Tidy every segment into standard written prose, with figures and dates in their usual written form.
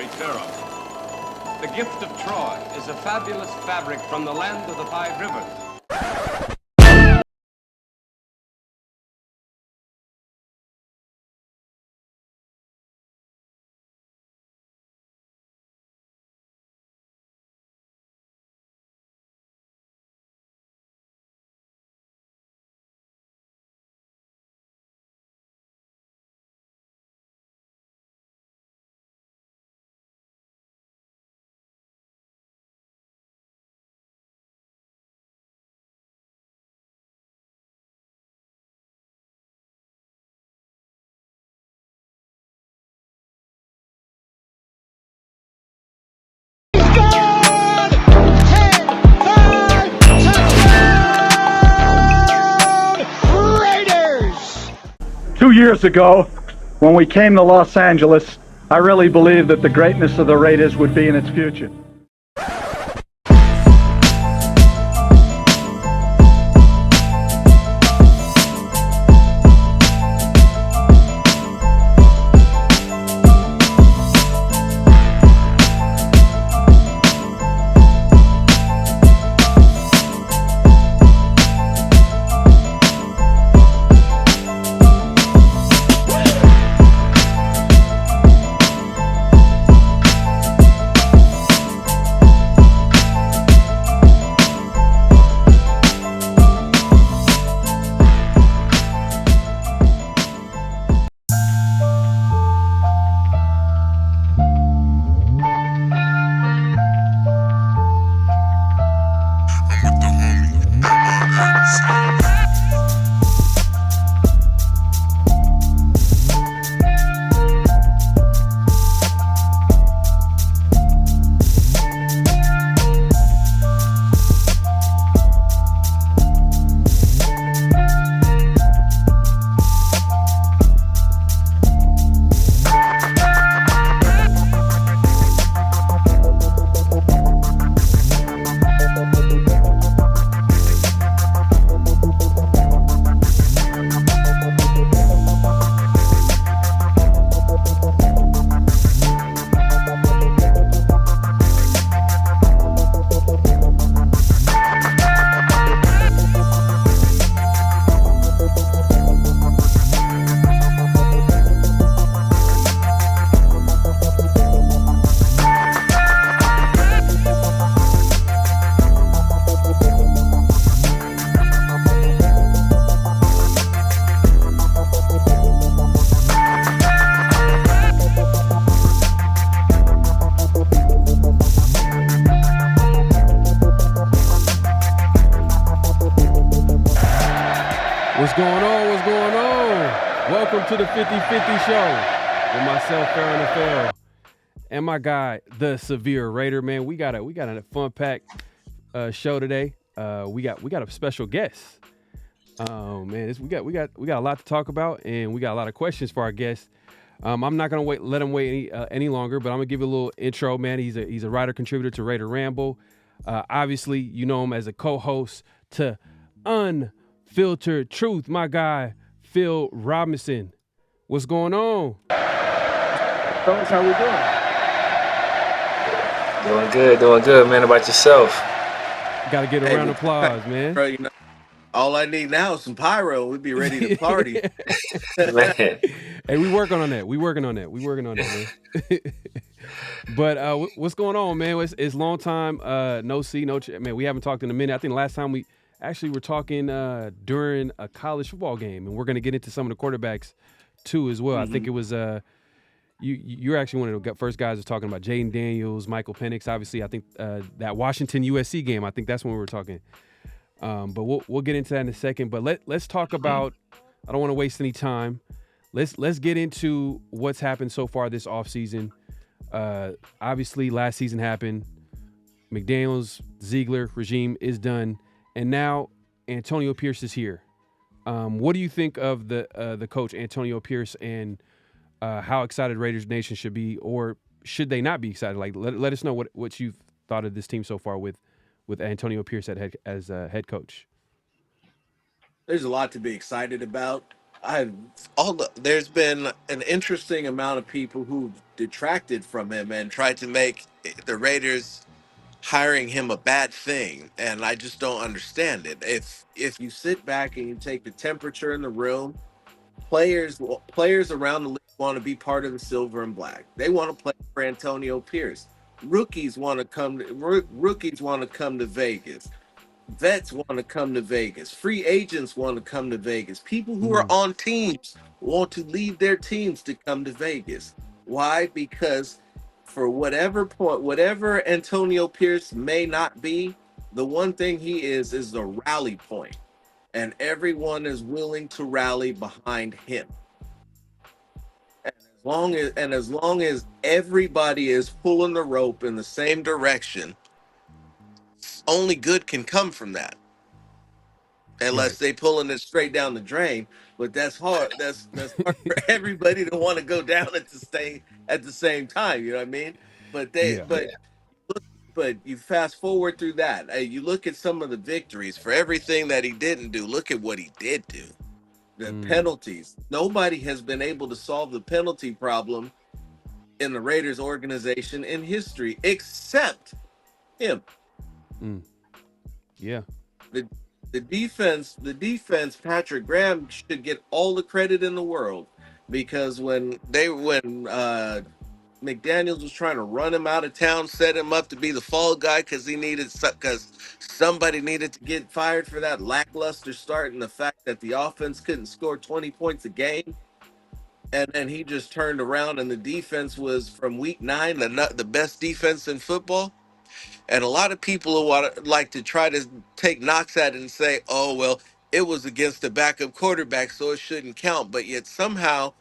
great Pharaoh. The gift of Troy is a fabulous fabric from the land of the five rivers. Raiders! 2 years ago, when we came to Los Angeles, I really believed that the greatness of the Raiders would be in its future. What's going on? What's going on? Welcome to the 50-50 show with myself, PharoahNFL, and my guy, the Severe Raider. Man, we got a fun-packed show today. We got a special guest. Man, we got a lot to talk about, and we got a lot of questions for our guest. I'm not gonna let him wait any longer, but I'm gonna give you a little intro. Man, he's a writer contributor to Raider Ramble. Obviously, you know him as a co-host to Unfiltered Truth. My guy, Phil Robinson. What's going on? Fellas, how we doing? Doing good, man. How about yourself? Got to get a round of applause, man. Bro, you know, all I need now is some pyro. We'd be ready to party. Man. Hey, we working on that, man. But what's going on, man? It's long time man. We haven't talked in a minute. I think the last time we actually were talking during a college football game, and we're going to get into some of the quarterbacks too as well. Mm-hmm. I think it was you're actually one of the first guys who's talking about Jaden Daniels, Michael Penix. Obviously, I think that Washington USC game. I think that's when we were talking. But we'll get into that in a second. But let's talk about. I don't want to waste any time. Let's get into what's happened so far this offseason. Obviously, last season happened. McDaniels, Ziegler regime is done, and now Antonio Pierce is here. What do you think of the coach Antonio Pierce, and how excited Raiders Nation should be, or should they not be excited? Like, let us know what you've thought of this team so far with Antonio Pierce as head coach. There's a lot to be excited about. I there's been an interesting amount of people who detracted from him and tried to make the Raiders hiring him a bad thing, and I just don't understand it. If you sit back and you take the temperature in the room, players around the league want to be part of the silver and black. They want to play for Antonio Pierce. Rookies want to come to Vegas. Vets want to come to Vegas. Free agents want to come to Vegas. People who are Mm, on teams want to leave their teams to come to Vegas. Why? Because for whatever point, whatever Antonio Pierce may not be, the one thing he is the rally point, and everyone is willing to rally behind him. And as long as everybody is pulling the rope in the same direction, only good can come from that. right. Unless they pulling it straight down the drain. But that's hard. That's hard for everybody to want to go down at the same time. You know what I mean? But they Yeah. but you fast forward through that. You look at some of the victories for everything that he didn't do. Look at what he did do. The Mm, penalties. Nobody has been able to solve the penalty problem in the Raiders organization in history except him. mm, yeah. the the defense, Patrick Graham should get all the credit in the world, because when McDaniels was trying to run him out of town, set him up to be the fall guy because somebody needed to get fired for that lackluster start and the fact that the offense couldn't score 20 points a game. And then he just turned around and the defense was from week 9 the best defense in football. And a lot of people who like to try to take knocks at it and say, oh, well, it was against a backup quarterback, so it shouldn't count. But yet somehow,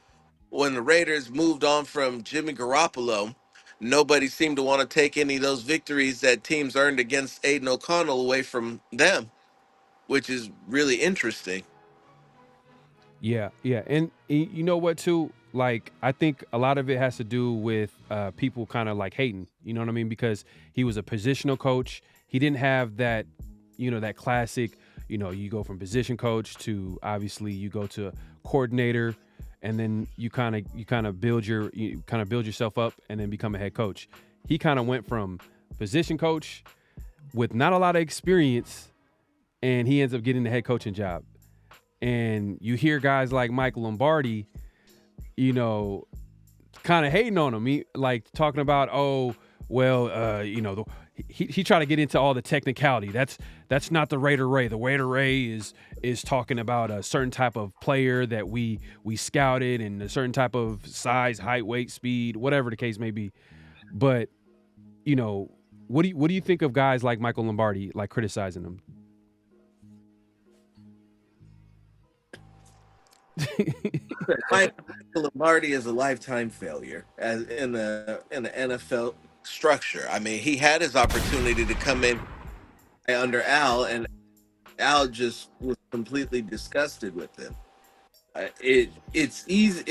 when the Raiders moved on from Jimmy Garoppolo, nobody seemed to want to take any of those victories that teams earned against Aiden O'Connell away from them, which is really interesting. Yeah, yeah, and you know what too? Like, I think a lot of it has to do with people kind of like hating. You know what I mean? Because he was a positional coach. He didn't have that, that classic. You go from position coach to obviously you go to coordinator, and then you kind of build yourself up, and then become a head coach. He kind of went from position coach with not a lot of experience, and he ends up getting the head coaching job. And you hear guys like Michael Lombardi, you know, kind of hating on him. He like talking about, oh, well, he tried to get into all the technicality. That's not the Raider Ray. The Raider Ray is talking about a certain type of player that we scouted, and a certain type of size, height, weight, speed, whatever the case may be. But you know, what do you think of guys like Michael Lombardi like criticizing him? Michael Lombardi is a lifetime failure as in the NFL structure. I mean, he had his opportunity to come in under Al, and Al just was completely disgusted with him. It's easy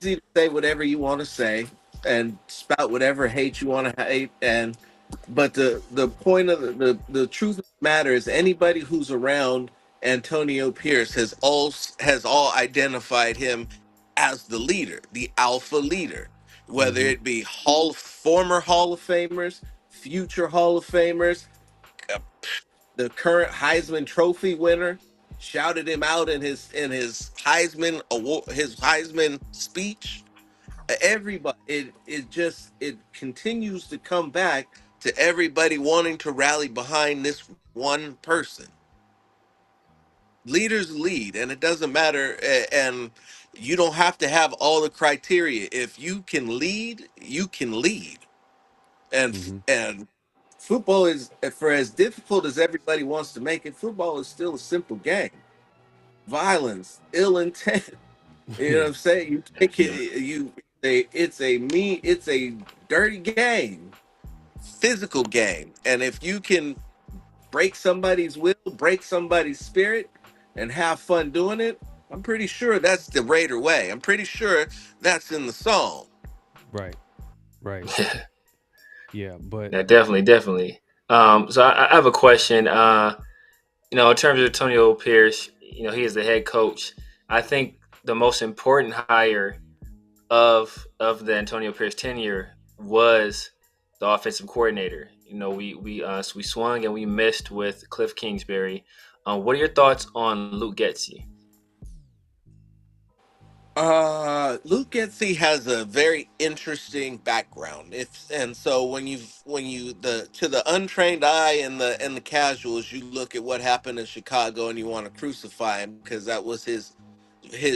to say whatever you want to say and spout whatever hate you want to hate, and but the point of the truth of the matter is anybody who's around Antonio Pierce has all identified him as the leader, the alpha leader, whether Mm-hmm. it be former Hall of Famers, future Hall of Famers, uh, the current Heisman Trophy winner shouted him out in his Heisman award, his Heisman speech. Everybody, it continues to come back to everybody wanting to rally behind this one person. Leaders lead, and it doesn't matter, and you don't have to have all the criteria. If you can lead, you can lead. Mm-hmm. And football is, for as difficult as everybody wants to make it, football is still a simple game. Violence, ill intent. You know what I'm saying? You take it, it's a dirty game, physical game. And if you can break somebody's will, break somebody's spirit, and have fun doing it, I'm pretty sure that's the Raider way. I'm pretty sure that's in the song. Right. Right. Yeah. But Yeah, definitely, definitely. So I have a question. In terms of Antonio Pierce, he is the head coach. I think the most important hire of the Antonio Pierce tenure was the offensive coordinator. We swung and we missed with Cliff Kingsbury. What are your thoughts on Luke Getsy? Luke Getzey has a very interesting background. If and so when you the to the untrained eye and the casuals, you look at what happened in Chicago and you want to crucify him because that was his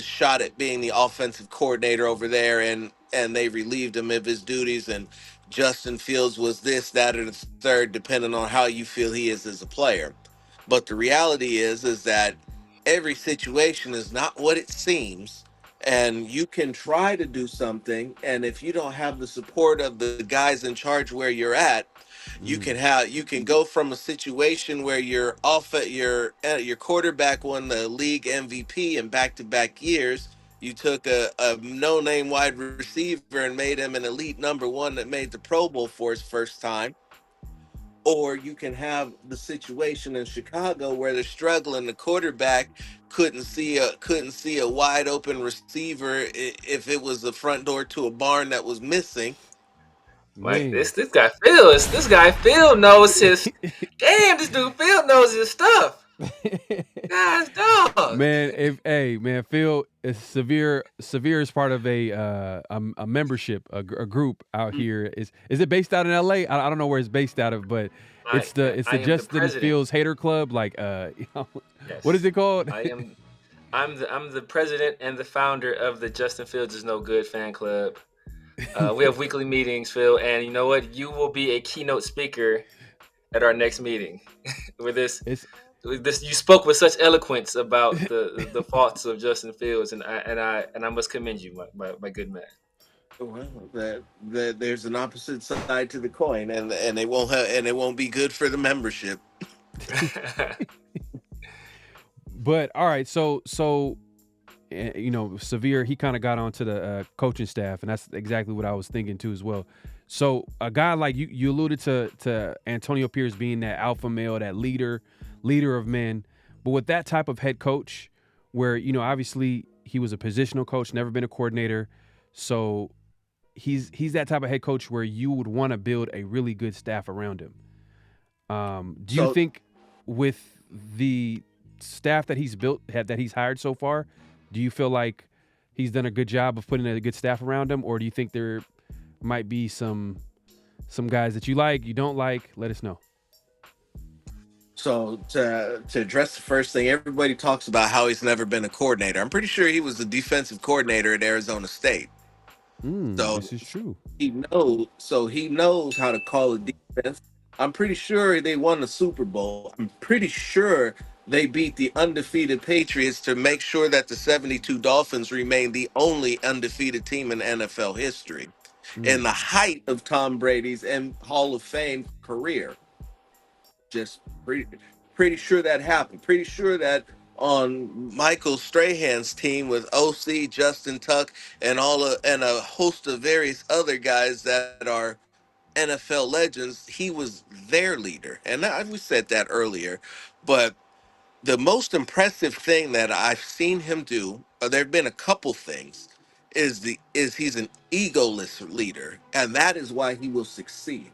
shot at being the offensive coordinator over there, and they relieved him of his duties, and Justin Fields was this, that, or the third, depending on how you feel he is as a player. But the reality is that every situation is not what it seems, and you can try to do something, and if you don't have the support of the guys in charge where you're at, Mm, you can go from a situation where your quarterback won the league MVP in back-to-back years. You took a no-name wide receiver and made him an elite number one that made the Pro Bowl for his first time. Or you can have the situation in Chicago where they're struggling. The quarterback couldn't see a wide open receiver if it was the front door to a barn that was missing. Like man. this guy Phil knows his damn. This dude Phil knows his stuff. Guys, dog. Man, if hey man, Phil is severe. Severe is part of a membership, a group out Mm. here. Is it based out in L.A.? I don't know where it's based out of, but I it's I the am the Justin president. Fields Hater Club. Like what is Yes, it called? I am. I'm the president and the founder of the Justin Fields is no good fan club. We have weekly meetings, Phil, and you know what? You will be a keynote speaker at our next meeting. It's With this, you spoke with such eloquence about the faults of Justin Fields, and I must commend you, my good man. Well, that there's an opposite side to the coin, and it won't be good for the membership. but all right. So Severe, he kind of got onto the coaching staff, and that's exactly what I was thinking too as well. So a guy like you alluded to Antonio Pierce being that alpha male, that leader of men, but with that type of head coach, where obviously he was a positional coach, never been a coordinator, so he's that type of head coach where you would want to build a really good staff around him. Do you So think with the staff that he's hired so far, do you feel like he's done a good job of putting a good staff around him, or do you think there might be some guys that you don't like? Let us know. So to address the first thing, everybody talks about how he's never been a coordinator. I'm pretty sure he was the defensive coordinator at Arizona State. So This is true. he knows how to call a defense. I'm pretty sure they won the Super Bowl. I'm pretty sure they beat the undefeated Patriots to make sure that the 72 Dolphins remain the only undefeated team in NFL history in Mm, the height of Tom Brady's and Hall of Fame career. Just pretty sure that happened. Pretty sure that on Michael Strahan's team with OC, Justin Tuck, and a host of various other guys that are NFL legends, he was their leader. And we said that earlier, but the most impressive thing that I've seen him do, there have been a couple things, is he's an egoless leader, and that is why he will succeed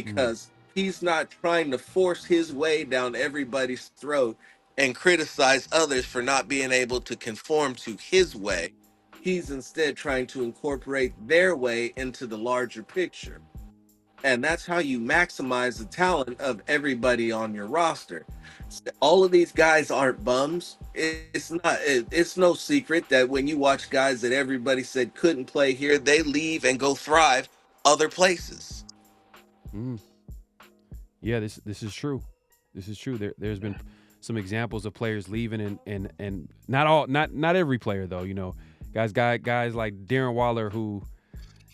mm, because he's not trying to force his way down everybody's throat and criticize others for not being able to conform to his way. He's instead trying to incorporate their way into the larger picture, and that's how you maximize the talent of everybody on your roster. All of these guys aren't bums. It's no secret that when you watch guys that everybody said couldn't play here, they leave and go thrive other places. mm. Yeah, this is true. This is true. There's been some examples of players leaving, and not every player though. Guys like Darren Waller, who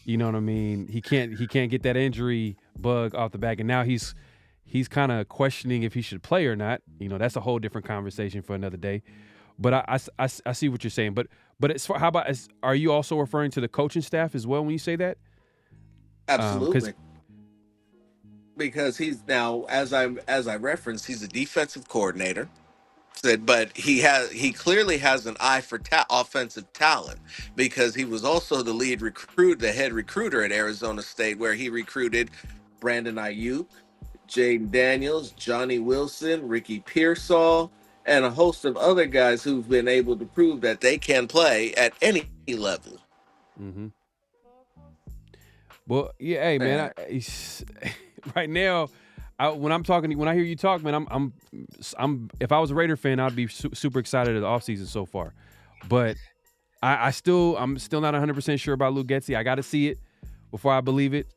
what I mean. He can't get that injury bug off the back, and now he's kind of questioning if he should play or not. That's a whole different conversation for another day. But I see what you're saying. But how about are you also referring to the coaching staff as well when you say that? Because Absolutely. Because he's now, as I referenced, he's a defensive coordinator. Said, but he clearly has an eye for offensive talent because he was also the the head recruiter at Arizona State, where he recruited Brandon Ayuk, Jaden Daniels, Johnny Wilson, Ricky Pearsall, and a host of other guys who've been able to prove that they can play at any level. Mm-hmm. Well, yeah, hey man, And right now, when I'm talking, when I hear you talk, man, I'm. If I was a Raider fan, I'd be super excited at the offseason so far, but I'm still not 100% sure about Luke Getsy. I got to see it before I believe it,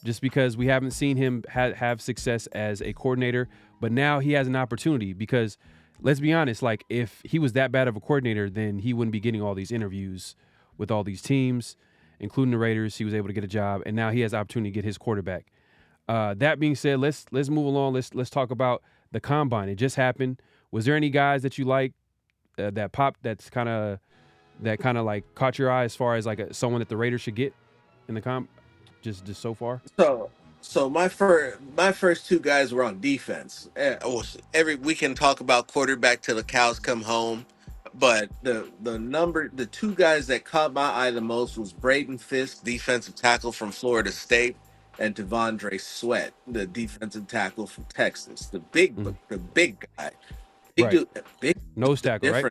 just because we haven't seen him have success as a coordinator. But now he has an opportunity because, let's be honest, like if he was that bad of a coordinator, then he wouldn't be getting all these interviews with all these teams, including the Raiders. He was able to get a job, and now he has the opportunity to get his quarterback. That being said, let's move along. Let's talk about the combine. It just happened. Was there any guys that you like that popped? That kind of like caught your eye as far as like someone that the Raiders should get in the just so far? so my first two guys were on defense. Every we can talk about quarterback till the cows come home, but the two guys that caught my eye the most was Braden Fisk, defensive tackle from Florida State, and Devondre Sweat, the defensive tackle from Texas. Mm-hmm. The big guy. Big Right. dude, big Nose dude's tackle, right?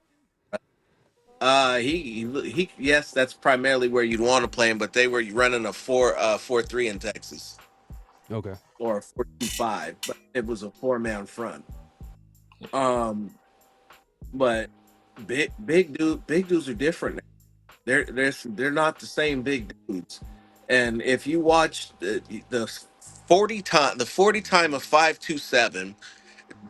different. Yes, that's primarily where you'd want to play him, but they were running a 4-3 in Texas, Okay. or a 4-2-5, but it was a four-man front. Um, but big dudes are different. They're not the same big dudes. And if you watch the 40 time of 5.27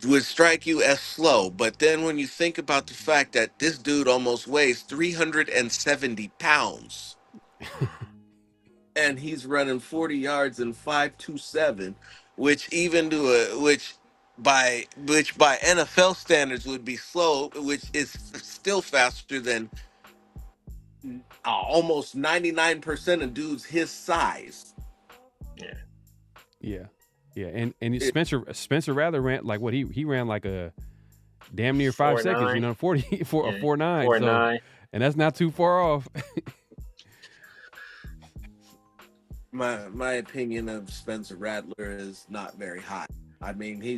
would strike you as slow, but then when you think about the fact that this dude almost weighs 370 pounds and he's running 40 yards in 5.27, which even to a which by NFL standards would be slow, which is still faster than almost 99% of dudes his size. Yeah. Yeah. Yeah. And It, Spencer Rattler ran like what he ran like a damn near 5 seconds, 4'9". 40 for a Yeah. 4.9. So 4'9". and that's not too far off. my opinion of Spencer Rattler is not very high. I mean, he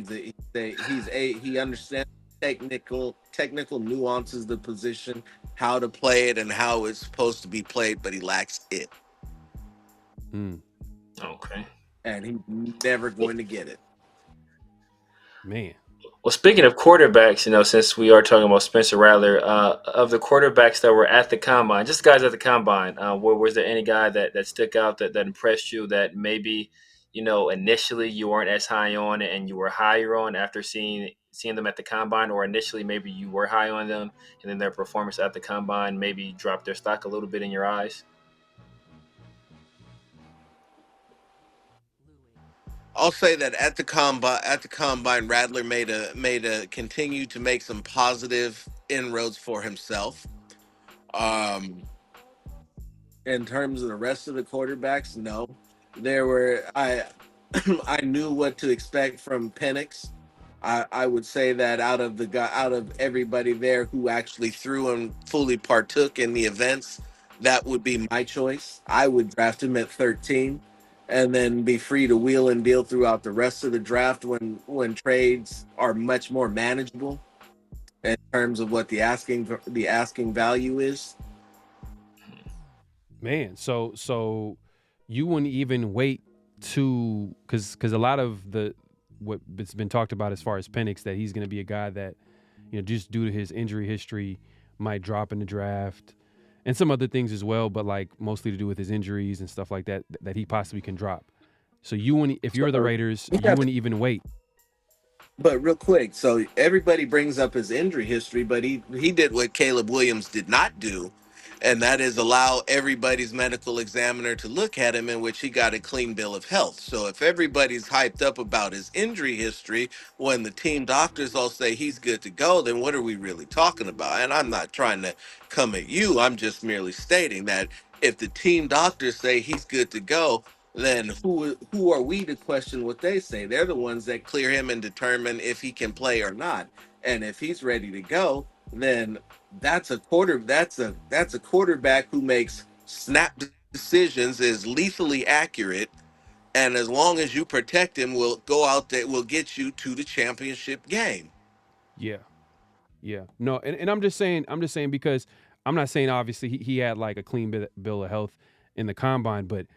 understands technical nuances of the position, how to play it, and how it's supposed to be played, but he lacks it, Mm, Okay. and he's never going to get it. man. Well, speaking of quarterbacks, since we are talking about Spencer Rattler, of the quarterbacks that were at the combine, just guys at the combine, was there any guy that stuck out that impressed you that maybe, initially you weren't as high on and you were higher on after seeing them at the combine, or initially maybe you were high on them and then their performance at the combine maybe dropped their stock a little bit in your eyes? I'll say that at the combine, Rattler made a continue to make some positive inroads for himself. Um, in terms of the rest of the quarterbacks, no. There were I knew what to expect from Penix. I would say that out of everybody there who actually threw and fully partook in the events, that would be my choice. I would draft him at 13 and then be free to wheel and deal throughout the rest of the draft when trades are much more manageable in terms of what the asking value is. Man, so you wouldn't even wait to because a lot of what's been talked about as far as Penix, that he's going to be a guy that just due to his injury history might drop in the draft and some other things as well, but like mostly to do with his injuries and stuff like that that he possibly can drop. So you wouldn't, if you're the So Raiders, we you have wouldn't even wait. But real quick, so everybody brings up his injury history, but he did what Caleb Williams did not do, and that is allow everybody's medical examiner to look at him, in which he got a clean bill of health. So if everybody's hyped up about his injury history, when the team doctors all say he's good to go, then what are we really talking about? And I'm not trying to come at you. I'm just merely stating that if the team doctors say he's good to go, then who are we to question what they say? They're the ones that clear him and determine if he can play or not. and if he's ready to go, then that's a quarterback who makes snap decisions, is lethally accurate, and as long as you protect him, will go out there, will get you to the championship game. Yeah. Yeah. No, and I'm just saying because I'm not saying obviously he had like a clean bill of health in the combine, but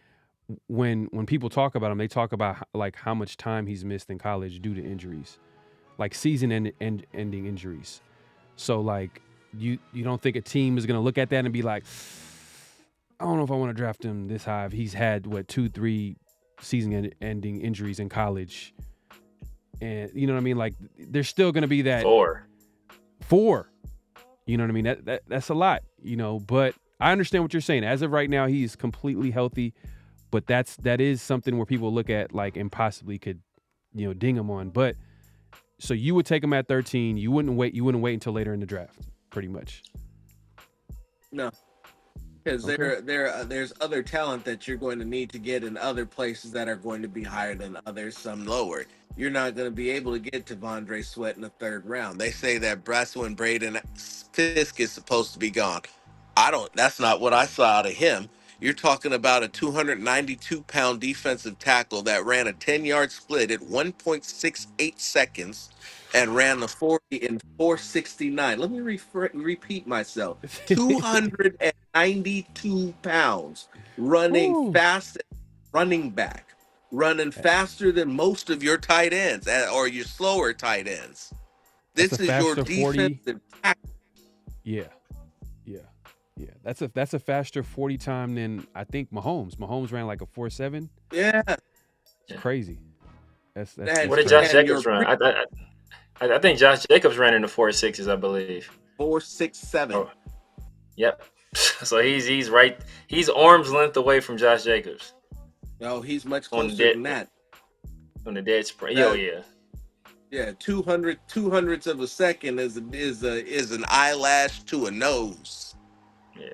when people talk about him, they talk about like how much time he's missed in college due to injuries, like ending injuries. So like you don't think a team is gonna look at that and be like, I don't know if I want to draft him this high if he's had what 2-3 season-ending injuries in college, and you know what I mean. Like there's still gonna be that 4. You know what I mean? That's a lot, you know, but I understand what you're saying. As of right now, he's completely healthy, but that is something where people look at like and possibly could, you know, ding him on. But so you would take him at 13. You wouldn't wait until later in the draft, pretty much. No, because Okay. there's other talent that you're going to need to get in other places that are going to be higher than others, some lower. You're not going to be able to get Devondre Sweat in the third round. They say that Brasso and Braden Fisk is supposed to be gone. I don't. That's not what I saw out of him. You're talking about a 292-pound defensive tackle that ran a 10-yard split at 1.68 seconds and ran the 40 in 469. Let me repeat myself. 292 pounds, running Woo. fast, running back, running faster than most of your tight ends or your slower tight ends. That's a This is your faster 40. defensive tackle. Yeah. Yeah. Yeah. That's a faster 40 time than I think Mahomes. Mahomes ran like a 4.7. Yeah, It's crazy. and What That's did Josh crazy. and your Jacobs run? I think Josh Jacobs ran in the 4.6s, I believe. 467. Oh, yep. So he's right. He's arm's length away from Josh Jacobs No, he's much on the closer than that. dead sprint. Yo, That yeah. Yeah, 200 of a second is an eyelash to a nose. Yeah.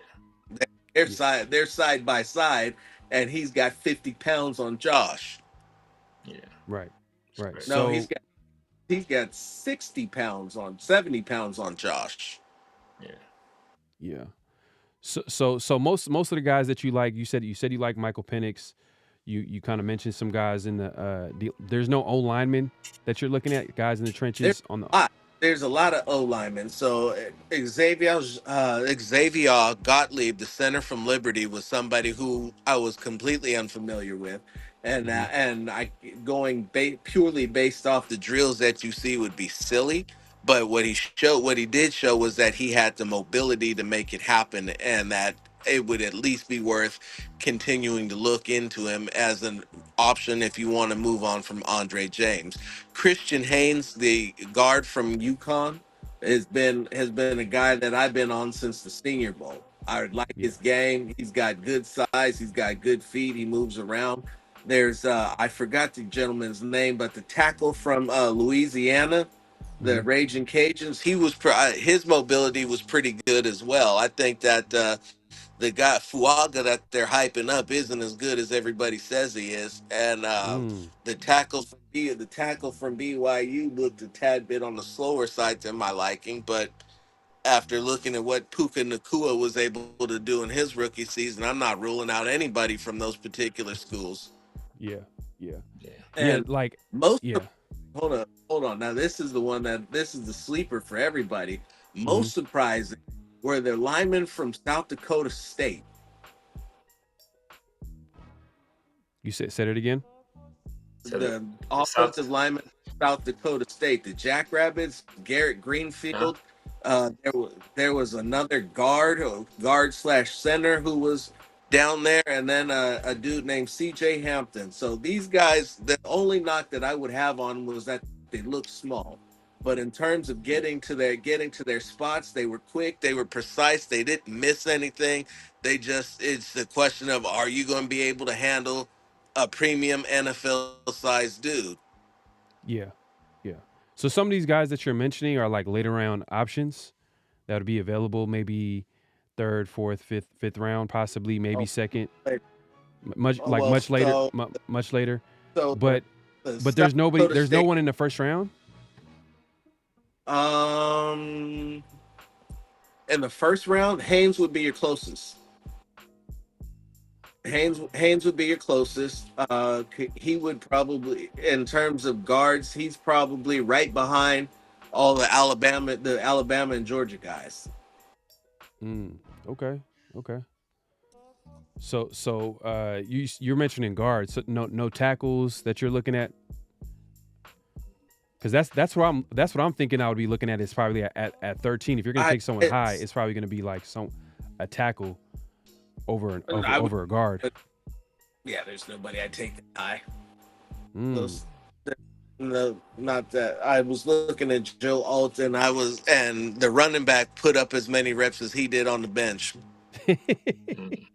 They're Yeah. side by side, and he's got 50 pounds on Josh. Yeah. Right. It's Right. crazy. No, So, he's got 70 pounds on Josh. Yeah. yeah. So most of the guys that you like, you said you like Michael Penix. You kind of mentioned some guys in there's no O linemen that you're looking at, guys in the There's trenches on the. a lot. There's a lot of O linemen. So Xavier Gottlieb, the center from Liberty, was somebody who I was completely unfamiliar with, Mhm. and I going purely based off the drills that you see would be silly. But what he did show was that he had the mobility to make it happen, and that it would at least be worth continuing to look into him as an option if you want to move on from Andre James. Christian Haynes, the guard from UConn, has been a guy that I've been on since the Senior Bowl. I like Yeah. his game. He's got good size. He's got good feet. He moves around. There's I forgot the gentleman's name, but the tackle from Louisiana, the Mhm. Raging Cajuns, his mobility was pretty good as well. I think that the guy Fuaga that they're hyping up isn't as good as everybody says he is, and Mm. the tackle from BYU looked a tad bit on the slower side to my liking. But after looking at what Puka Nakua was able to do in his rookie season, I'm not ruling out anybody from those particular schools. Yeah. Yeah. Yeah. Yeah. And Like. most Yeah. hold on. Now this is the sleeper for everybody. Hmm. Most surprising were the linemen from South Dakota State. You said it again. So the, The the South. offensive lineman from South Dakota State, the Jackrabbits, Garrett Uh-huh. Greenfield. There was another guard slash center who was down there, and then a dude named C.J. Hampton. So these guys, the only knock that I would have on was that they looked small, but in terms of getting to their spots, they were quick, they were precise, they didn't miss anything. It's the question of, are you going to be able to handle a premium NFL sized dude? Yeah. Yeah. So some of these guys that you're mentioning are like later round options that would be available, maybe third, fourth, fifth round, possibly maybe Oh, second, like, well, much later, much later. so But the but South Dakota there's no State. one in the first round. Um, in the first round, Haynes would be your closest. Haynes would be your closest. He would probably, in terms of guards, he's probably right behind all the Alabama and Georgia guys. Mm, okay. Okay. You're mentioning guards. So no tackles that you're looking at, because that's what I'm thinking. I would be looking at is probably at 13. If you're going to I take someone high, it's it's probably going to be like a tackle over an over I would, over a guard. yeah. There's nobody I take that high. Mm. Those, no, not that. I was looking at Joe Alton. And the running back put up as many reps as he did on the bench. Mm.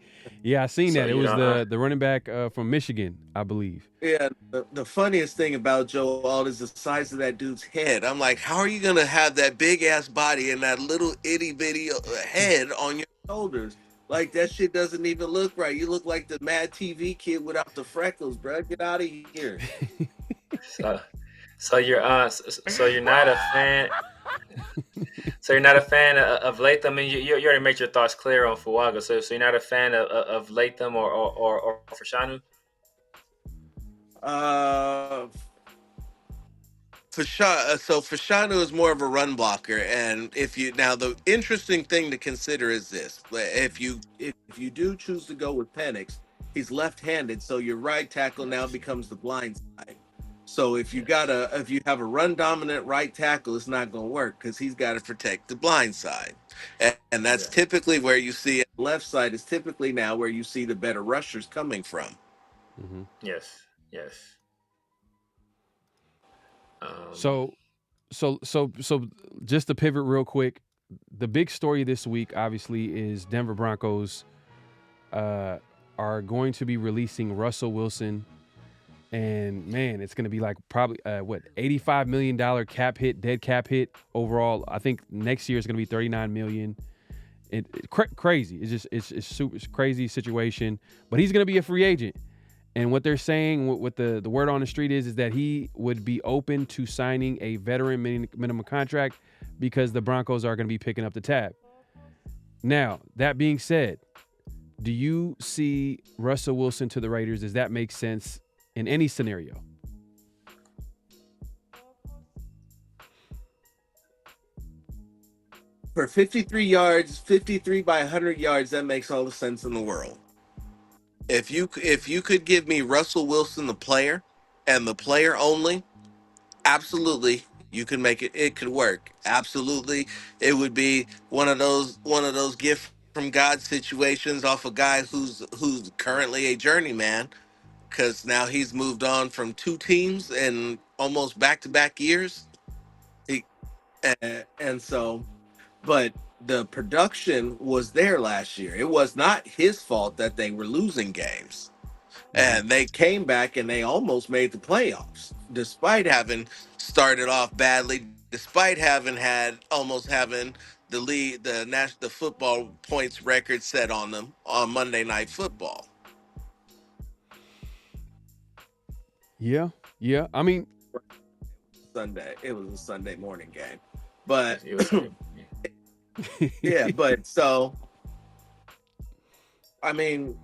Yeah, I seen So that. It you was don't. the running back from Michigan, I believe. Yeah, the funniest thing about Joe Alton is the size of that dude's head. I'm like, how are you gonna have that big ass body and that little itty bitty head on your shoulders? Like that shit doesn't even look right. You look like the Mad TV kid without the freckles, bro. Get out of here. So, so you're not a fan. So you're not a fan of Latham. I mean, you already made your thoughts clear on Fuaga. So you're not a fan of Latham or Fashanu? Uh, Fashanu is more of a run blocker, and if you now the interesting thing to consider is this: if you do choose to go with Penix, he's left-handed, so your right tackle now Yes. becomes the blind side. So Yes. if you have a run dominant right tackle, it's not going to work because he's got to protect the blind side, and that's Yeah. typically where you see it. Left side is typically now where you see the better rushers coming from. Hmm. Yes. Yes. Um. So so just to pivot real quick, the big story this week obviously is Denver Broncos uh, are going to be releasing Russell Wilson, and man, it's going to be like probably what $85 million dead cap hit overall. I think next year is going to be 39 million. Crazy. It's super it's crazy situation. But he's going to be a free agent. And what they're saying, what the word on the street is that he would be open to signing a veteran minimum contract because the Broncos are going to be picking up the tab. Now, that being said, do you see Russell Wilson to the Raiders? Does that make sense in any scenario? For 53 yards, 53 by 100 yards, that makes all the sense in the world. If you could give me Russell Wilson the player and the player only, absolutely you can make it could work. Absolutely. It would be one of those gift from God situations off a guy who's currently a journeyman cuz now he's moved on from two teams in almost back-to-back years. He, and so but the production was there last year. It was not his fault that they were losing games. Mm-hmm. And they came back and they almost made the playoffs, despite having started off badly, despite having the lead, the football points record set on them on Monday Night Football. Yeah, yeah. I mean, Sunday, it was a Sunday morning game, but It was. yeah, but so I mean,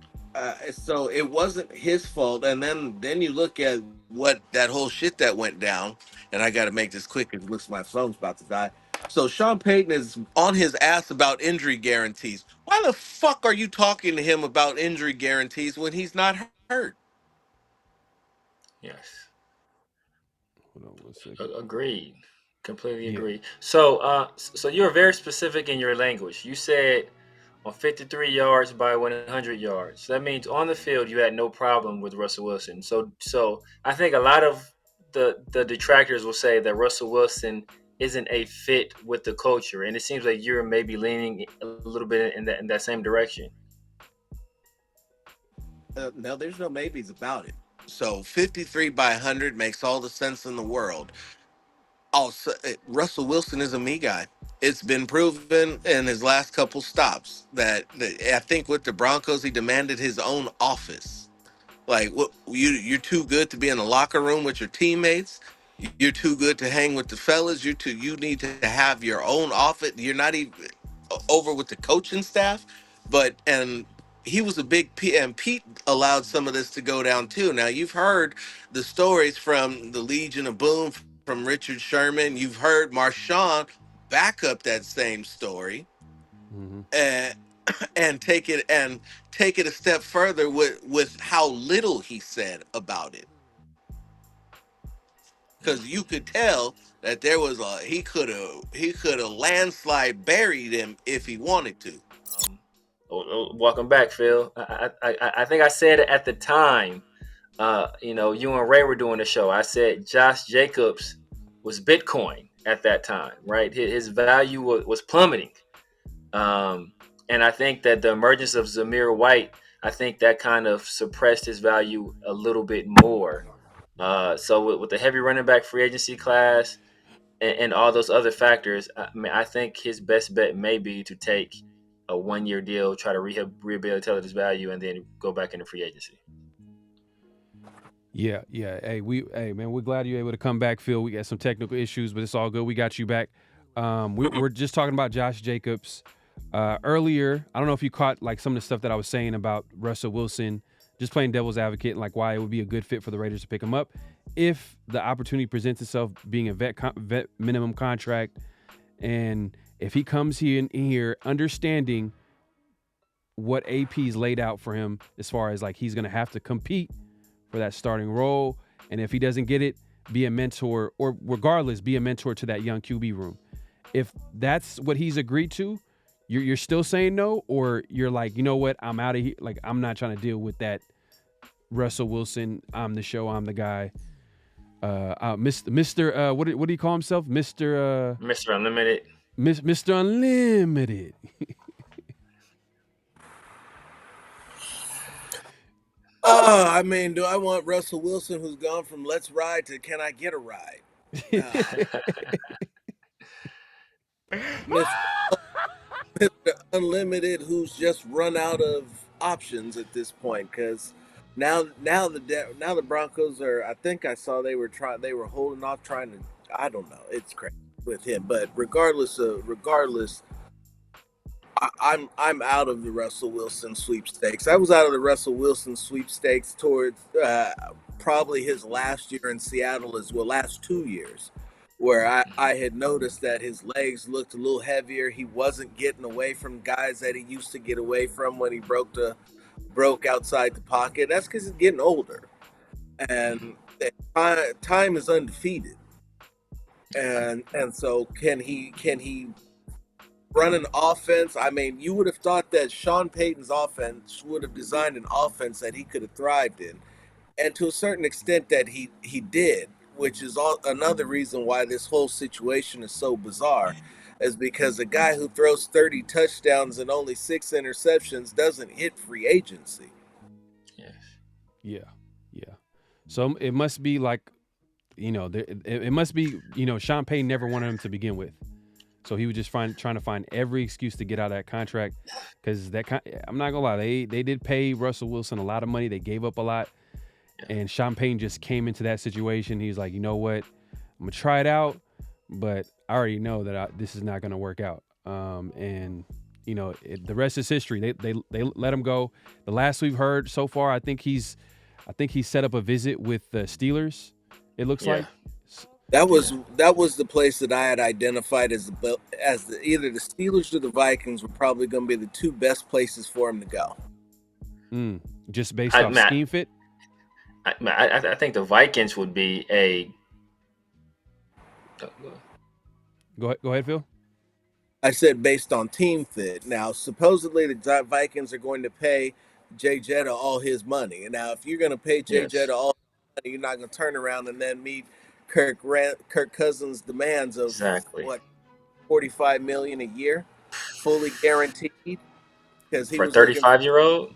so it wasn't his fault. And then you look at what that whole shit that went down. And I got to make this quick because it looks like my phone's about to die. So Sean Payton is on his ass about injury guarantees. Why the fuck are you talking to him about injury guarantees when he's not hurt? Yes. hold on one second. Agreed. Completely Yeah. agree. So you're very specific in your language. You said on 53 yards by 100 yards. That means on the field you had no problem with Russell Wilson. So I think a lot of the detractors will say that Russell Wilson isn't a fit with the culture, and it seems like you're maybe leaning a little bit in that same direction. No, there's no maybes about it. So 53 by 100 makes all the sense in the world. Also, Russell Wilson is a me guy. It's been proven in his last couple stops that I think with the Broncos he demanded his own office. Like, what you're too good to be in the locker room with your teammates. You're too good to hang with the fellas. You need to have your own office. You're not even over with the coaching staff. And he was a big P, and Pete allowed some of this to go down too. Now you've heard the stories from the Legion of Boom, from Richard Sherman. You've heard Marshawn back up that same story, Mm-hmm. and take it a step further with how little he said about it, because you could tell that there was a he could have landslide buried him if he wanted to. Welcome back, Phil. I think I said it at the time. You and Ray were doing the show. I said Josh Jacobs was Bitcoin at that time, right? His value was plummeting. And I think that the emergence of Zamir White, I think that kind of suppressed his value a little bit more. So with the heavy running back free agency class and all those other factors, I think his best bet may be to take a 1-year deal, try to rehabilitate his value, and then go back into free agency. Yeah. Hey, man, we're glad you're able to come back, Phil. We got some technical issues, but it's all good. We got you back. We're just talking about Josh Jacobs. Earlier, I don't know if you caught like some of the stuff that I was saying about Russell Wilson, just playing devil's advocate, and like why it would be a good fit for the Raiders to pick him up if the opportunity presents itself, being a vet minimum contract, and if he comes in here understanding what AP's laid out for him as far as like he's gonna have to compete for that starting role, and if he doesn't get it, be a mentor, or regardless, be a mentor to that young QB room. If that's what he's agreed to, you're still saying no, or you're like, you know what, I'm out of here. Like, I'm not trying to deal with that. Russell Wilson, I'm the show, I'm the guy. Mr. What do you call himself? Mr. Unlimited. Mr. Unlimited. I mean, do I want Russell Wilson, who's gone from let's ride to can I get a ride? Mr. Unlimited, who's just run out of options at this point, because now the Broncos are. I think I saw they were holding off trying to. I don't know. It's crazy with him, but regardless, I'm out of the Russell Wilson sweepstakes. I was out of the Russell Wilson sweepstakes towards probably his last year in Seattle as well, last 2 years, where I had noticed that his legs looked a little heavier. He wasn't getting away from guys that he used to get away from when he broke outside the pocket. That's because he's getting older, and time is undefeated. And so can he run an offense? I mean, you would have thought that Sean Payton's offense would have designed an offense that he could have thrived in, and to a certain extent that he did, which is another reason why this whole situation is so bizarre, is because a guy who throws 30 touchdowns and only 6 interceptions doesn't hit free agency. Yeah. So it must be like, it must be, Sean Payton never wanted him to begin with. So he was just trying to find every excuse to get out of that contract, because I'm not gonna lie, they did pay Russell Wilson a lot of money. They gave up a lot, and Sean Payton just came into that situation. He's like, you know what, I'm gonna try it out, but I already know that this is not gonna work out. And the rest is history. They let him go. The last we've heard so far, I think he's set up a visit with the Steelers. It looks like. That was the place that I had identified as either the Steelers or the Vikings were probably going to be the two best places for him to go. Just based off scheme fit. I think the Vikings would be a. Go ahead, Phil. I said based on team fit. Now, supposedly the Vikings are going to pay Jay Jetta all his money. Now, if you're going to pay Jay Jetta all his money, you're not going to turn around and then meet Kirk Cousins' demands of what, $45 million a year, fully guaranteed, because he for was 35-year-old.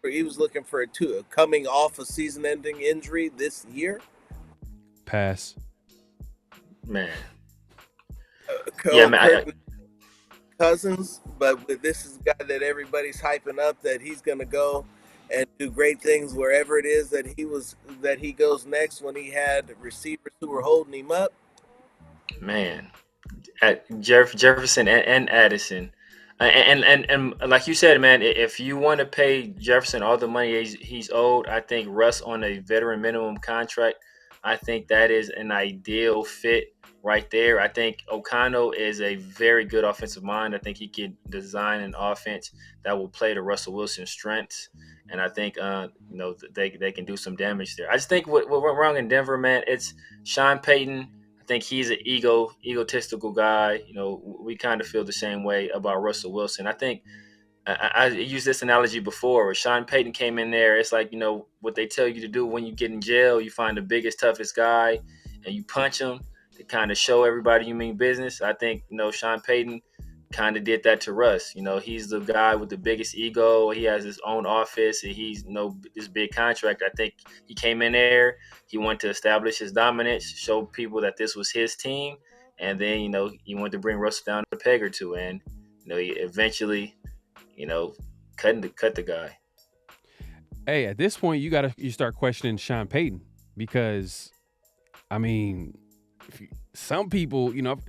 He was looking for a coming off a season-ending injury this year. Pass, man. Kirk Cousins, but this is a guy that everybody's hyping up that he's going to go and do great things wherever it is that he goes next when he had receivers who were holding him up. Man, at Jefferson and Addison. And like you said, man, if you want to pay Jefferson all the money he's owed, I think Russ on a veteran minimum contract, I think that is an ideal fit right there. I think O'Connell is a very good offensive mind. I think he can design an offense that will play to Russell Wilson's strengths, and I think they can do some damage there. I just think what went wrong in Denver, man, it's Sean Payton. I think he's an egotistical guy. We kind of feel the same way about Russell Wilson. I think I used this analogy before where Sean Payton came in there. It's like, what they tell you to do when you get in jail, you find the biggest, toughest guy and you punch him to kind of show everybody you mean business. I think, Sean Payton kind of did that to Russ. He's the guy with the biggest ego. He has his own office and he's this big contract. I think he came in there. He wanted to establish his dominance, show people that this was his team. And then, he wanted to bring Russell down a peg or two. And, he eventually cut the guy. Hey, at this point, you start questioning Sean Payton because, I mean, some people, and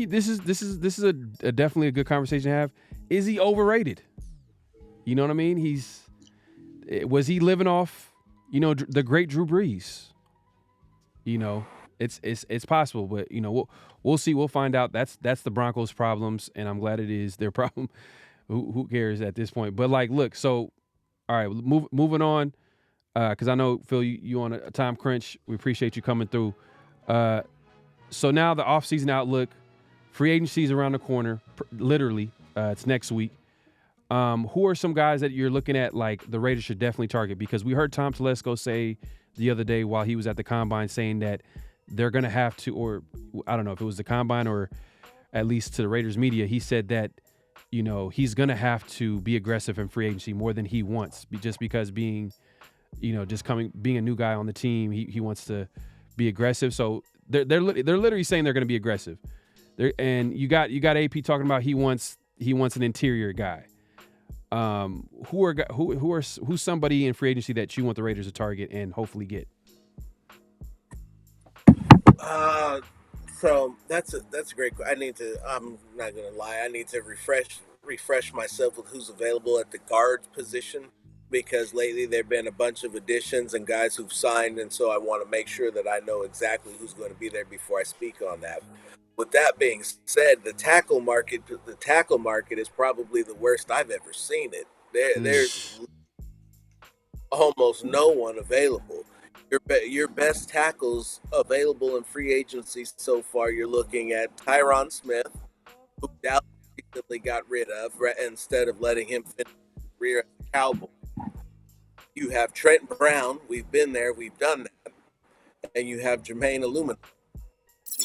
this is a definitely a good conversation to have. Is he overrated? You know what I mean? Was he living off, the great Drew Brees? It's possible, but we'll see. We'll find out. That's the Broncos' problems, and I'm glad it is their problem. Who cares at this point? But look. So, all right, moving on, because I know Phil, you on a time crunch. We appreciate you coming through. So now the offseason outlook, free agency is around the corner. Literally, it's next week. Who are some guys that you're looking at like the Raiders should definitely target? Because we heard Tom Telesco say the other day while he was at the Combine saying that they're going to have to, or I don't know if it was the Combine or at least to the Raiders media, he said that, he's going to have to be aggressive in free agency more than he wants, just because being a new guy on the team, he wants to be aggressive. So they're literally saying they're going to be aggressive. And you got AP talking about he wants an interior guy. Who's somebody in free agency that you want the Raiders to target and hopefully get? So that's a great. I'm not gonna lie. I need to refresh myself with who's available at the guard position because lately there've been a bunch of additions and guys who've signed, and so I want to make sure that I know exactly who's going to be there before I speak on that. With that being said, the tackle market is probably the worst I've ever seen it. There's almost no one available. Your best tackles available in free agency so far, you're looking at Tyron Smith, who Dallas recently got rid of instead of letting him finish his career as a Cowboy. You have Trent Brown. We've been there. We've done that. And you have Jermaine Illumin.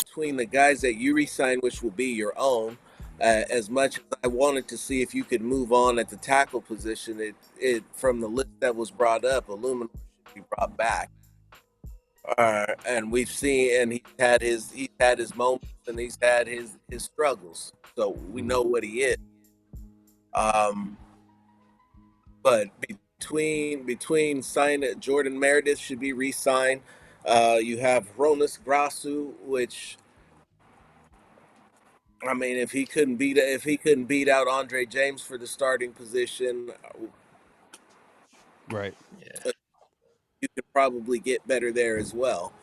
Between the guys that you re-signed, which will be your own, as much as I wanted to see if you could move on at the tackle position, it from the list that was brought up, Illumin should be brought back. And we've seen, and he's had his moments, and he's had his struggles. So we know what he is. But between sign Jordan Meredith should be re-signed. You have Ronus Grasu, which I mean, if he couldn't beat out Andre James for the starting position, Right. Yeah. you could probably get better there as well.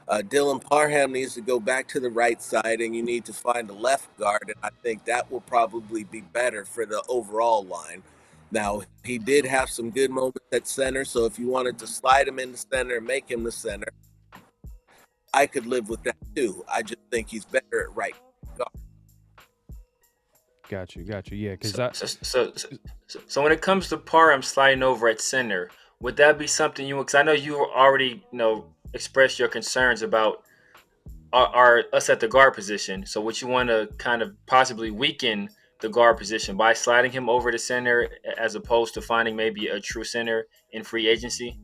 Dylan Parham needs to go back to the right side, and you need to find a left guard, and I think that will probably be better for the overall line. Now, he did have some good moments at center, so if you wanted to slide him into center and make him the center, I could live with that too. I just think he's better at right guard. Got you. Yeah, because So when it comes to Parham sliding over at center, would that be something you? Because I know you already expressed your concerns about our us at the guard position. So would you want to kind of possibly weaken the guard position by sliding him over to center as opposed to finding maybe a true center in free agency?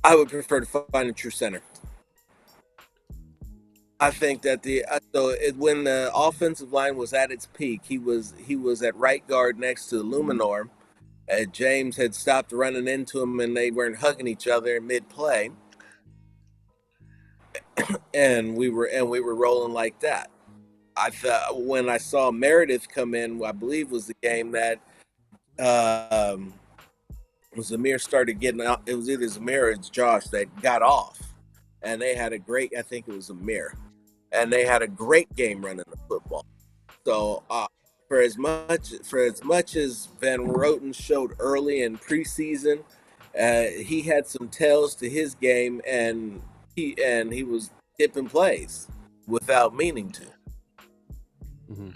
I would prefer to find a true center. I think that when the offensive line was at its peak, he was at right guard next to Luminor, James had stopped running into him, and they weren't hugging each other mid play, and we were rolling like that. I thought when I saw Meredith come in, I believe was the game that um, Zamir started getting out. It was either Zamir or Josh that got off, and they had a great. I think it was Zamir, and they had a great game running the football. So for as much as Van Roten showed early in preseason, he had some tells to his game, and he was tipping plays without meaning to. Mm-hmm.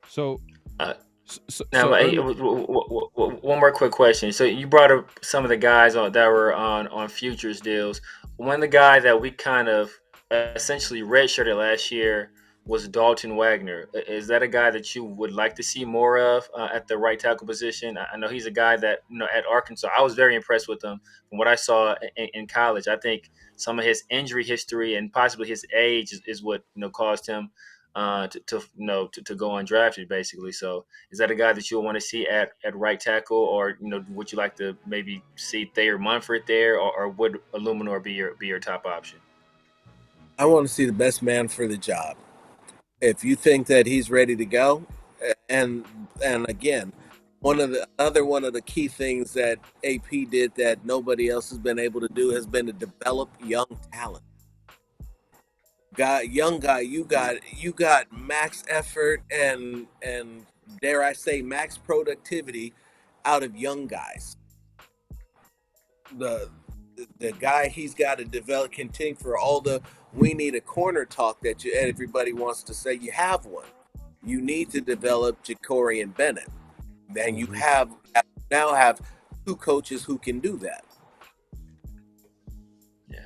So, Uh, so, Now, so early, one more quick question. So you brought up some of the guys that were on futures deals. One of the guys that we kind of essentially redshirted last year was Dalton Wagner. Is that a guy that you would like to see more of at the right tackle position? I know he's a guy that at Arkansas, I was very impressed with him from what I saw in college. I think some of his injury history and possibly his age is what caused him to go undrafted basically. So is that a guy that you'll want to see at right tackle, or would you like to maybe see Thayer Munford there, or would Illuminor be your top option? I want to see the best man for the job. If you think that he's ready to go, and again, one of the key things that AP did that nobody else has been able to do has been to develop young talent. Young guy, you got max effort and dare I say max productivity out of young guys. The the guy he's got to develop continue for all the we need a corner talk that everybody wants to say you have one. You need to develop Ja'Cory and Bennett. Then you mm-hmm. now have two coaches who can do that. Yeah.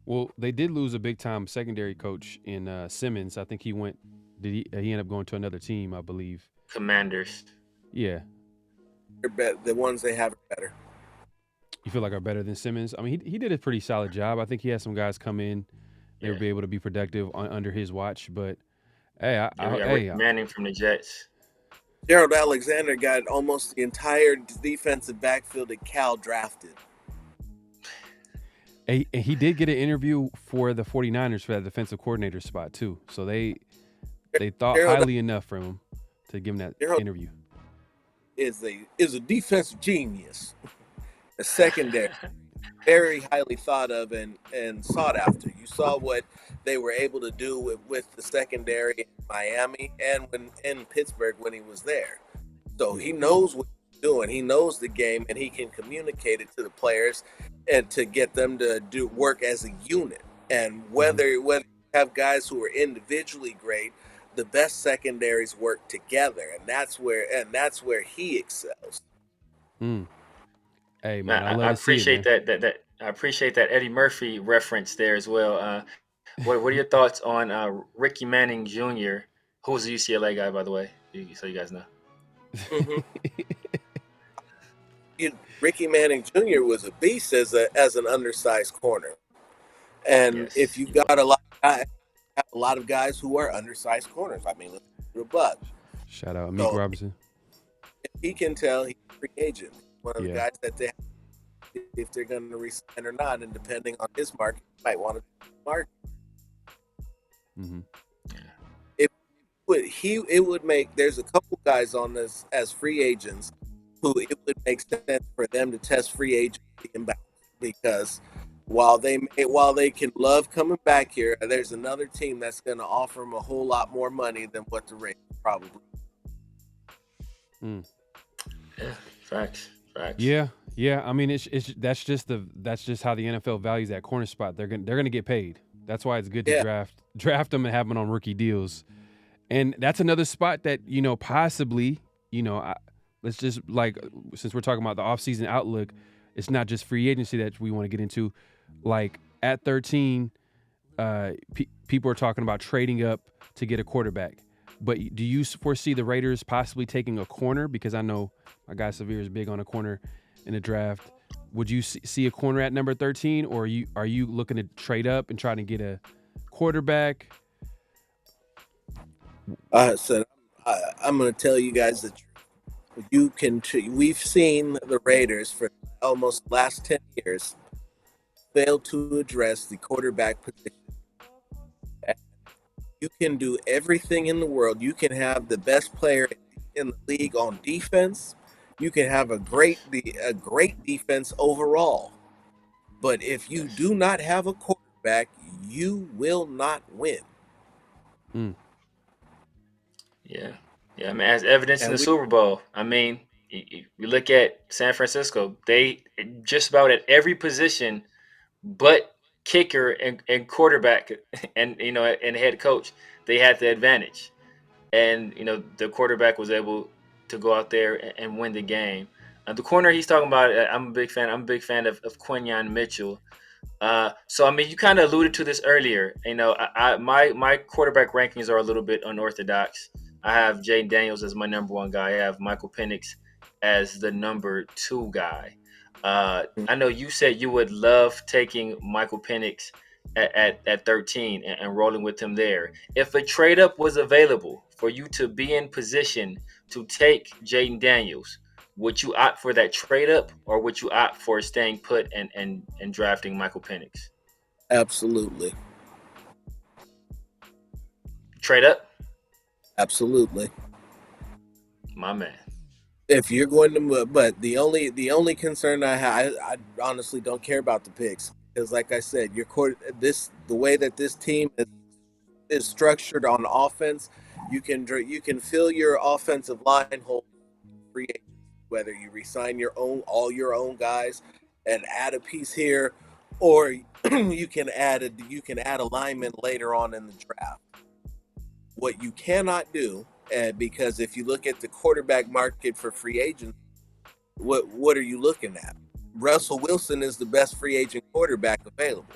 Well, they did lose a big time secondary coach in Simmons. I think he went. Did he? He ended up going to another team, I believe. Commanders. Yeah. The ones they have are better. You feel like are better than Simmons? I mean, he did a pretty solid job. I think he had some guys come in. They Yeah. would be able to be productive under his watch. But hey, Yeah, we got Rick Manning from the Jets. Gerald Alexander got almost the entire defensive backfield that Cal drafted. and he did get an interview for the 49ers for that defensive coordinator spot too. So they thought Gerald, highly enough from him to give him that Gerald interview. is a defensive genius. A secondary, very highly thought of and sought after. You saw what they were able to do with the secondary in Miami and when in Pittsburgh when he was there. So he knows what he's doing. He knows the game, and he can communicate it to the players and to get them to do work as a unit. And whether you have guys who are individually great, the best secondaries work together, and that's where he excels. Mm. Hey man, Man, I I love to see it, appreciate man. that I appreciate that Eddie Murphy reference there as well. What are your thoughts on Ricky Manning Jr., who was a UCLA guy, by the way, so you guys know? Mm-hmm. Ricky Manning Jr. was a beast as an undersized corner, and if Yes, you he got was. a lot of guys who are undersized corners. I mean, let's do a buck. Shout out Meek So Robinson. if he can tell, he's a free agent. One of the Yeah. guys that they have, if they're going to resign or not, and depending on his market, he might want to market. Mm-hmm. It would make there's a couple guys on this as free agents who it would make sense for them to test free agency imbalance because while they can love coming back here, there's another team that's going to offer them a whole lot more money than what the Raiders probably. Mm. Yeah, facts. Yeah. I mean, that's just how the NFL values that corner spot. They're gonna get paid. That's why it's good to draft them and have them on rookie deals. And that's another spot that possibly let's just since we're talking about the offseason outlook, it's not just free agency that we want to get into. Like at 13, people are talking about trading up to get a quarterback. But do you foresee the Raiders possibly taking a corner? Because I know my guy Severe is big on a corner in the draft. Would you see a corner at number 13, or are you looking to trade up and try to get a quarterback? So I'm going to tell you guys the truth. We've seen the Raiders for almost the last 10 years fail to address the quarterback position. You can do everything in the world. You can have the best player in the league on defense. You can have a great defense overall. But if you Yes. do not have a quarterback, you will not win. Mm. Yeah. Yeah. I mean, as evidence in And the we Super Bowl, I mean, you look at San Francisco, they just about at every position but kicker and quarterback and and head coach, they had the advantage. And the quarterback was able to go out there and win the game. The corner he's talking about, I'm a big fan. I'm a big fan of Quinyon Mitchell. So I mean, you kind of alluded to this earlier. My quarterback rankings are a little bit unorthodox. I have Jaden Daniels as my number one guy. I have Michael Penix as the number two guy. I know you said you would love taking Michael Penix at 13 and rolling with him there. If a trade up was available for you to be in position to take Jaden Daniels, would you opt for that trade up, or would you opt for staying put and drafting Michael Penix? absolutely, Trade up, absolutely. my man. If you're going to move, but the only concern I honestly don't care about the picks because, like I said, your court this the way that this team is structured on offense, you can fill your offensive line hole free agency, whether you resign all your own guys and add a piece here, or you can add a lineman later on in the draft. What you cannot do, because if you look at the quarterback market for free agents, what are you looking at? Russell Wilson is the best free agent quarterback available,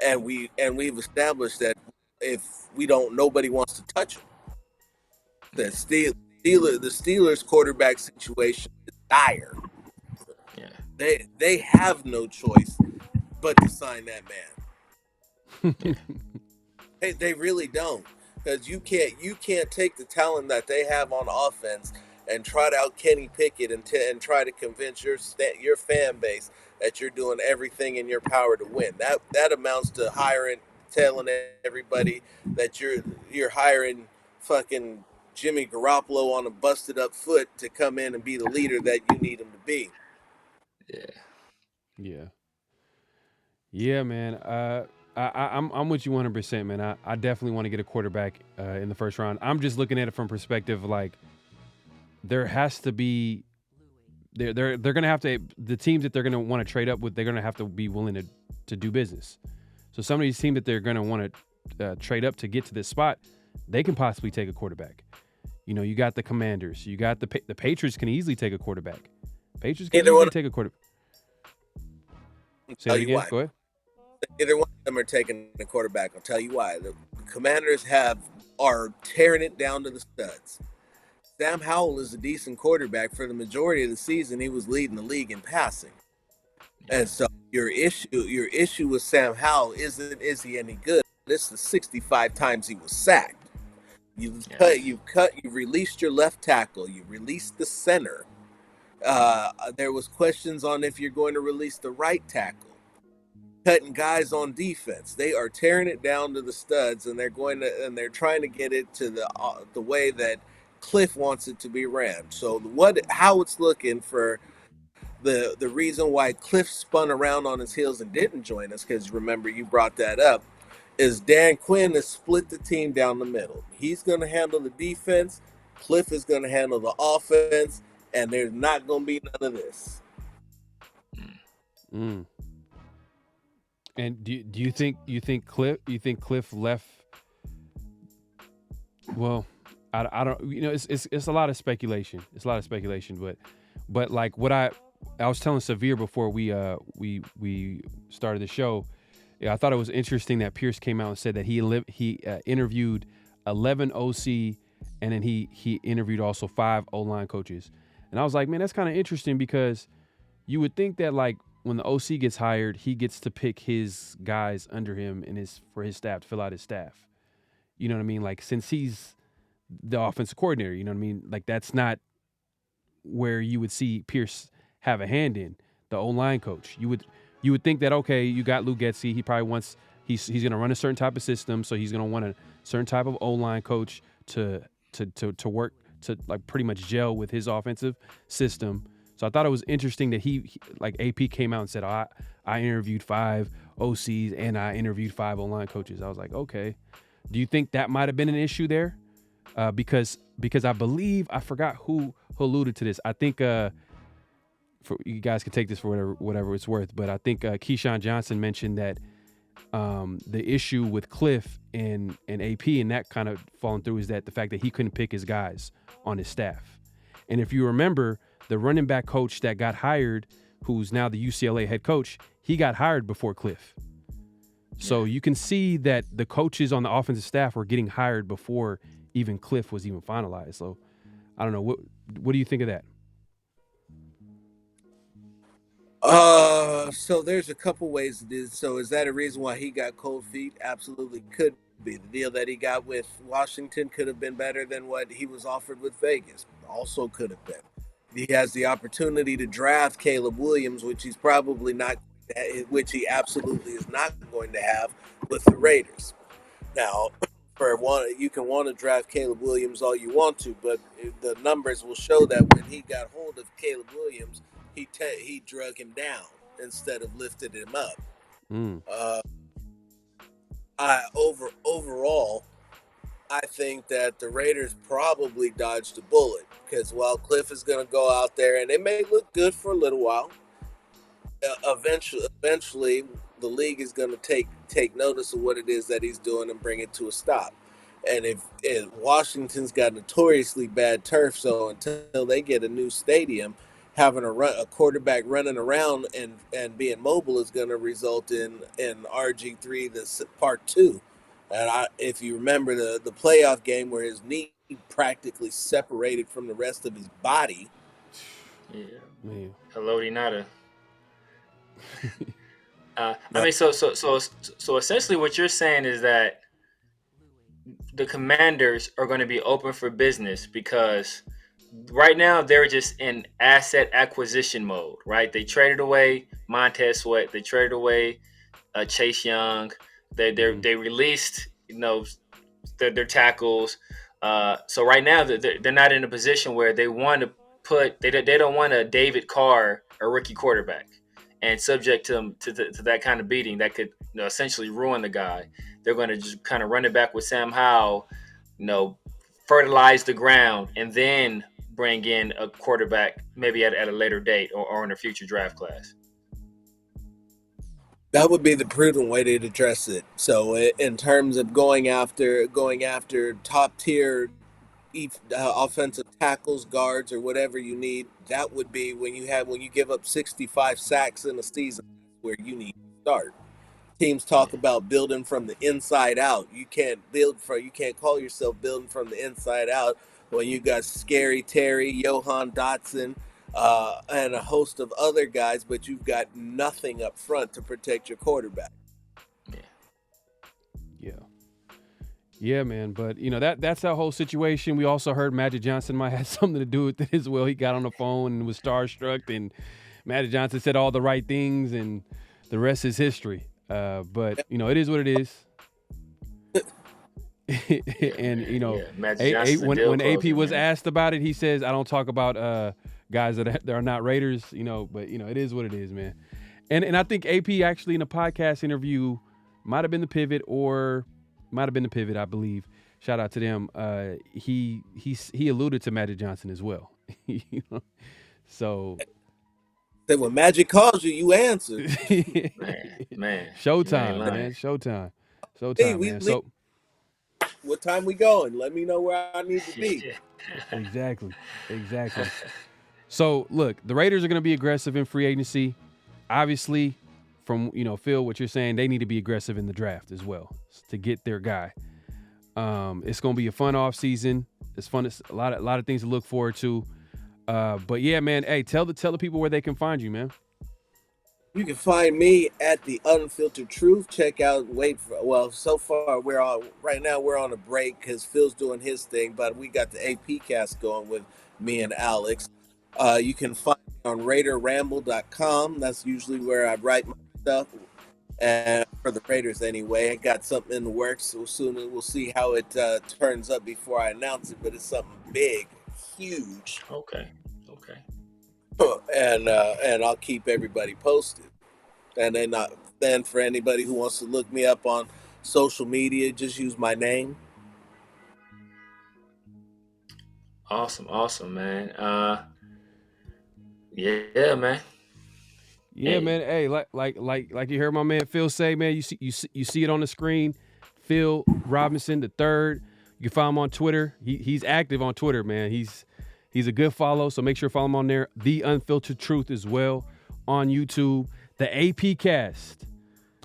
and we've established that if we don't, nobody wants to touch him. The Yeah, Steelers quarterback situation is dire. yeah, They have no choice but to sign that man. yeah, They really don't, because you can't take the talent that they have on offense and trot out Kenny Pickett and try to convince your fan base that you're doing everything in your power to win. That amounts to telling everybody that you're hiring fucking Jimmy Garoppolo on a busted up foot to come in and be the leader that you need him to be. yeah. Yeah. Yeah, man. I'm with you 100%, man. I definitely want to get a quarterback in the first round. I'm just looking at it from perspective like there has to be they're gonna have to the teams that they're gonna want to trade up with. They're gonna have to be willing to do business. So some of these teams that they're gonna want to trade up to get to this spot, they can possibly take a quarterback. You got the Commanders. You got the Patriots can easily take a quarterback. Patriots can Either one, easily take a quarterback. I'll Say tell that you again. why. Go ahead. Either one of them are taking the quarterback. I'll tell you why. The Commanders are tearing it down to the studs. Sam Howell is a decent quarterback. For the majority of the season, he was leading the league in passing. Yeah. And so your issue with Sam Howell isn't is he any good? It's the 65 times he was sacked. Yes. You released your left tackle. You released the center. There was questions on if you're going to release the right tackle. Cutting guys on defense. They are tearing it down to the studs, and they're trying to get it to the way that Cliff wants it to be ran. So how it's looking for the reason why Cliff spun around on his heels and didn't join us, because remember you brought that up, is Dan Quinn has split the team down the middle. He's going to handle the defense. Cliff is going to handle the offense, and there's not going to be none of this. Mm. And do you think Cliff left? Well, I don't. It's a lot of speculation. It's a lot of speculation, but like what I was telling Severe before we started the show. Yeah, I thought it was interesting that Pierce came out and said that he interviewed 11 OC, and then he interviewed also 5 O-line coaches. And I was like, man, that's kind of interesting because you would think that like when the OC gets hired, he gets to pick his guys under him and for his staff to fill out his staff. You know what I mean? Like since he's the offensive coordinator, you know what I mean? Like that's not where you would see Pierce have a hand in, the O-line coach. You would think that, okay, you got Lou Getsy. He probably wants he's going to run a certain type of system, so he's going to want a certain type of O-line coach to work to like pretty much gel with his offensive system. So I thought it was interesting that he like AP came out and said, I interviewed 5 OCs and I interviewed 5 O-line coaches. I was like, okay. Do you think that might have been an issue there? Because I believe, I forgot who alluded to this. I think for you guys can take this for whatever it's worth, but I think Keyshawn Johnson mentioned that the issue with Cliff and AP and that kind of falling through is that the fact that he couldn't pick his guys on his staff. And if you remember, the running back coach that got hired, who's now the UCLA head coach, he got hired before Cliff. So you can see that the coaches on the offensive staff were getting hired before even Cliff was even finalized. So I don't know. What do you think of that? So there's a couple ways to do. So is that a reason why he got cold feet? Absolutely could be. The deal that he got with Washington could have been better than what he was offered with Vegas. Also could have been. He has the opportunity to draft Caleb Williams, which he's probably not, which he absolutely is not going to have with the Raiders. Now, for one, you can want to draft Caleb Williams all you want to, but the numbers will show that when he got hold of Caleb Williams, he drug him down instead of lifted him up. Overall, I think that the Raiders probably dodged a bullet because while Cliff is going to go out there and it may look good for a little while, eventually the league is going to take notice of what it is that he's doing and bring it to a stop. And if Washington's got notoriously bad turf, so until they get a new stadium, having a quarterback running around and being mobile is going to result in RG3 the part 2. And if you remember the playoff game where his knee practically separated from the rest of his body. Yeah. Man. Hello, Inada. I mean, so essentially, what you're saying is that the Commanders are going to be open for business because right now they're just in asset acquisition mode, right? They traded away Montez Sweat, they traded away Chase Young, they released their tackles. So right now they're not in a position where they want to they don't want a David Carr, a rookie quarterback, and subject him to that kind of beating that could essentially ruin the guy. They're going to just kind of run it back with Sam Howell, fertilize the ground, and then bring in a quarterback maybe at a later date or in a future draft class. That would be the prudent way to address it. So in terms of going after top tier offensive tackles, guards, or whatever you need, that would be when you give up 65 sacks in a season, where you need to start. Teams talk about building from the inside out. You can't call yourself building from the inside out when you got Scary Terry, Johan Dotson, and a host of other guys, but you've got nothing up front to protect your quarterback. Yeah, man. But that's that whole situation. We also heard Magic Johnson might have something to do with it as well. He got on the phone and was starstruck, and Magic Johnson said all the right things, and the rest is history. But it is what it is. And when AP was asked about it, he says, "I don't talk about guys that are not Raiders." But it is what it is, man. And I think AP actually in a podcast interview might have been the pivot, I believe. Shout out to them. He alluded to Magic Johnson as well. So. When Magic calls you, you answer. man. Showtime, man. Showtime, hey, man. So, what time we going? Let me know where I need to be. Exactly. So, look, the Raiders are going to be aggressive in free agency. Obviously, from Phil, what you're saying, they need to be aggressive in the draft as well to get their guy. It's going to be a fun off season. It's fun. It's a lot of things to look forward to. But yeah, man. Hey, tell the people where they can find you, man. You can find me at The Unfiltered Truth. Check out. So far we're on a break because Phil's doing his thing, but we got the AP cast going with me and Alex. You can find me on RaiderRamble.com. That's usually where I write my stuff. And for the Raiders anyway, I got something in the works. So soon we'll see how it turns up before I announce it. But it's something big, huge, Okay. Okay. and I'll keep everybody posted. And then for anybody who wants to look me up on social media, just use my name. Awesome, man. Yeah, man. Yeah, Hey. man. Hey, like you heard my man Phil say, man. You see it on the screen. Phil Robinson the third. You can follow him on Twitter. He's active on Twitter, man. He's a good follow. So make sure to follow him on there. The Unfiltered Truth as well on YouTube. The AP Cast.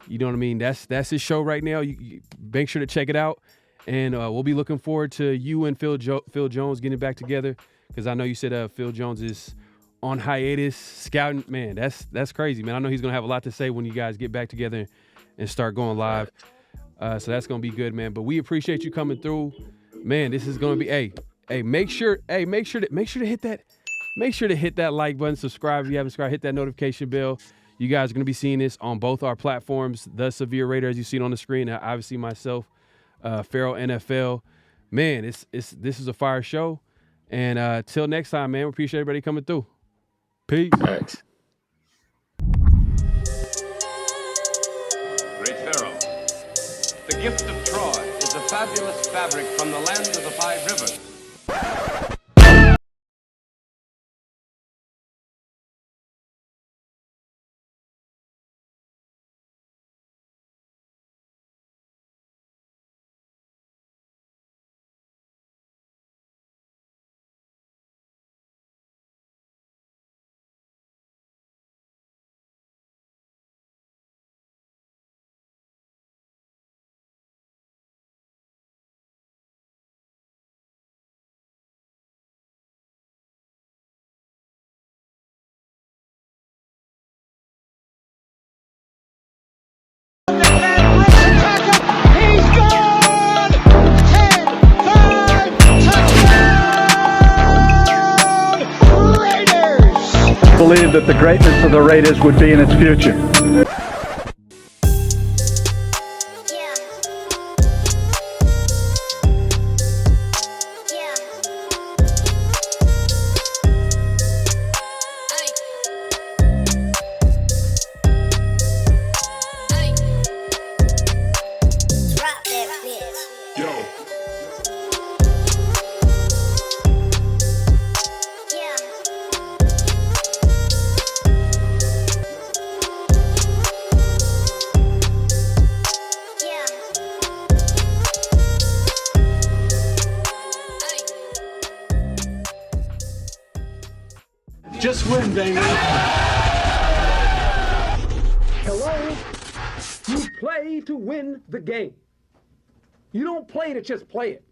You know what I mean? That's his show right now. You make sure to check it out, and we'll be looking forward to you and Phil Jones getting back together, because I know you said Phil Jones is on hiatus scouting. Man, that's crazy, man. I know he's gonna have a lot to say when you guys get back together and start going live. So that's gonna be good, man. But we appreciate you coming through, man. This is gonna be make sure to hit that like button, subscribe if you haven't subscribed, hit that notification bell. You guys are going to be seeing this on both our platforms, The Severe Raider, as you see it on the screen, and obviously myself, PharoahNFL. Man, this is a fire show. And till next time, man, we appreciate everybody coming through. Peace. Thanks. Great Pharaoh. The gift of Troy is a fabulous fabric from the land of the five rivers. Believe that the greatness of the Raiders would be in its future. Just win, Damien. Hello? You play to win the game. You don't play to just play it.